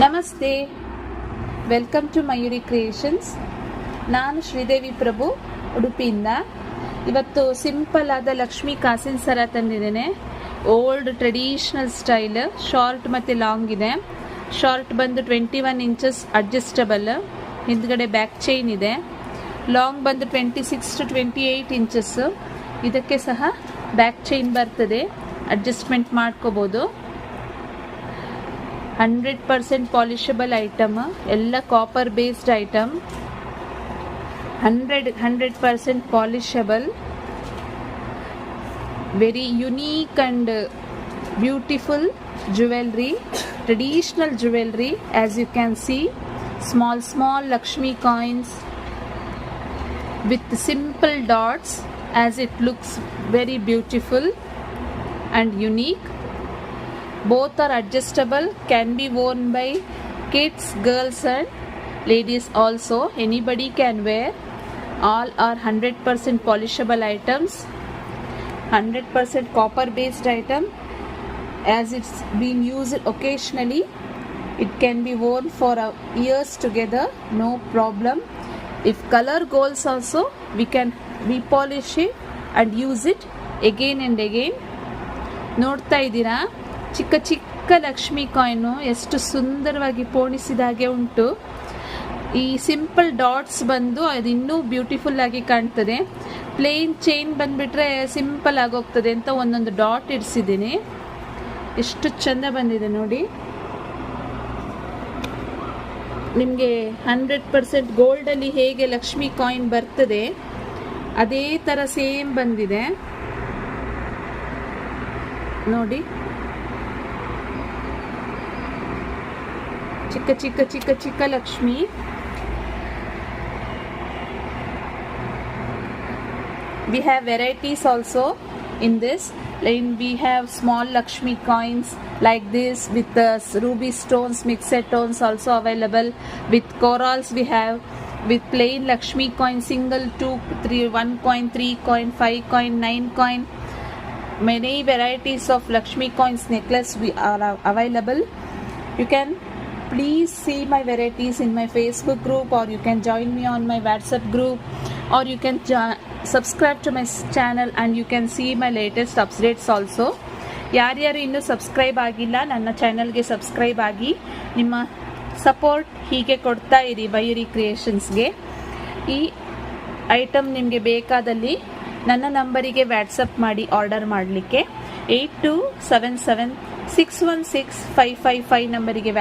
ನಮಸ್ತೆ, welcome to Mayuri creations. ನಾನು ಶ್ರೀದೇವಿ ಪ್ರಭು, ಉಡುಪಿಯಿಂದ. ಇವತ್ತು ಸಿಂಪಲ್ ಆದ ಲಕ್ಷ್ಮಿ ಕಾಸಿನ ಸರ ತಂದಿದ್ದೇನೆ. ಓಲ್ಡ್ ಟ್ರೆಡಿಷನಲ್ ಸ್ಟೈಲ್, ಶಾರ್ಟ್ ಮತ್ತು ಲಾಂಗ್ ಇದೆ. ಶಾರ್ಟ್ ಬಂದು 21 ಇಂಚಸ್ ಅಡ್ಜಸ್ಟಬಲ್, ಹಿಂದ್ಗಡೆ ಬ್ಯಾಕ್ ಚೈನ್ ಇದೆ. ಲಾಂಗ್ ಬಂದು 26 to 28 ಇಂಚಸ್. ಇದಕ್ಕೆ ಸಹ ಬ್ಯಾಕ್ ಚೈನ್ ಬರ್ತದೆ, ಅಡ್ಜಸ್ಟ್ಮೆಂಟ್ ಮಾಡ್ಕೋಬೋದು. 100% ಪಾಲಿಷಬಲ್ ಐಟಮ್, ಎಲ್ಲ copper based item. 100% polishable, very unique and beautiful jewelry, traditional jewelry. As you can see, small Lakshmi coins with simple dots, as it looks very beautiful and unique. Both are adjustable, can be worn by kids, girls and ladies also. Anybody can wear. All are 100% polishable items, 100% copper based item. As it's been used occasionally, it can be worn for years together, no problem. If color goes also, we can repolish it and use it again and again. ನೋಡ್ತಾ ಇದ್ದೀರಾ, ಚಿಕ್ಕ ಚಿಕ್ಕ Lakshmi coin ಎಷ್ಟು ಸುಂದರವಾಗಿ ಪೋಣಿಸಿದಾಗೆ ಉಂಟು. ಈ simple dots ಬಂದು ಅದು ಇನ್ನೂ ಬ್ಯೂಟಿಫುಲ್ ಆಗಿ ಕಾಣ್ತದೆ. ಪ್ಲೇನ್ ಚೈನ್ ಬಂದ್ಬಿಟ್ರೆ ಸಿಂಪಲ್ ಆಗೋಗ್ತದೆ ಅಂತ ಒಂದೊಂದು ಡಾಟ್ ಇಡಿಸಿದ್ದೀನಿ. ಎಷ್ಟು ಚಂದ ಬಂದಿದೆ ನೋಡಿ. ನಿಮಗೆ 100% ಗೋಲ್ಡಲ್ಲಿ ಹೇಗೆ ಲಕ್ಷ್ಮಿ ಕಾಯಿನ್ ಬರ್ತದೆ ಅದೇ ಥರ ಸೇಮ್ ಬಂದಿದೆ ನೋಡಿ. ಚಿಕ್ಕ ಚಿಕ್ಕ ಚಿಕ್ಕ ಚಿಕ್ಕ Lakshmi. We have varieties also in this. Like we have small Lakshmi coins like this with the ruby stones, mixed tones also available. With corals we have, with plain Lakshmi coin, single 2, 3, 1 coin, 3 coin, 5 coin, 9 coin. Many varieties of Lakshmi coins necklace we are available. You can please see my varieties in my Facebook group, or you can join me on my WhatsApp group, or you can subscribe to my channel and you can see my latest updates also. ಯಾರ್ಯಾರು ಇನ್ನೂ subscribe ಆಗಿಲ್ಲ, ನನ್ನ ಚಾನಲ್ಗೆ subscribe ಆಗಿ ನಿಮ್ಮ support ಹೀಗೆ ಕೊಡ್ತಾ ಇರಿ ಮಯೂರಿ ಕ್ರಿಯೇಷನ್ಸ್ಗೆ. ಈ ಐಟಮ್ ನಿಮಗೆ ಬೇಕಾದಲ್ಲಿ ನನ್ನ ನಂಬರಿಗೆ ವ್ಯಾಟ್ಸಪ್ ಮಾಡಿ ಆರ್ಡರ್ ಮಾಡಲಿಕ್ಕೆ. 8277 616 555 ನಂಬರಿಗೆ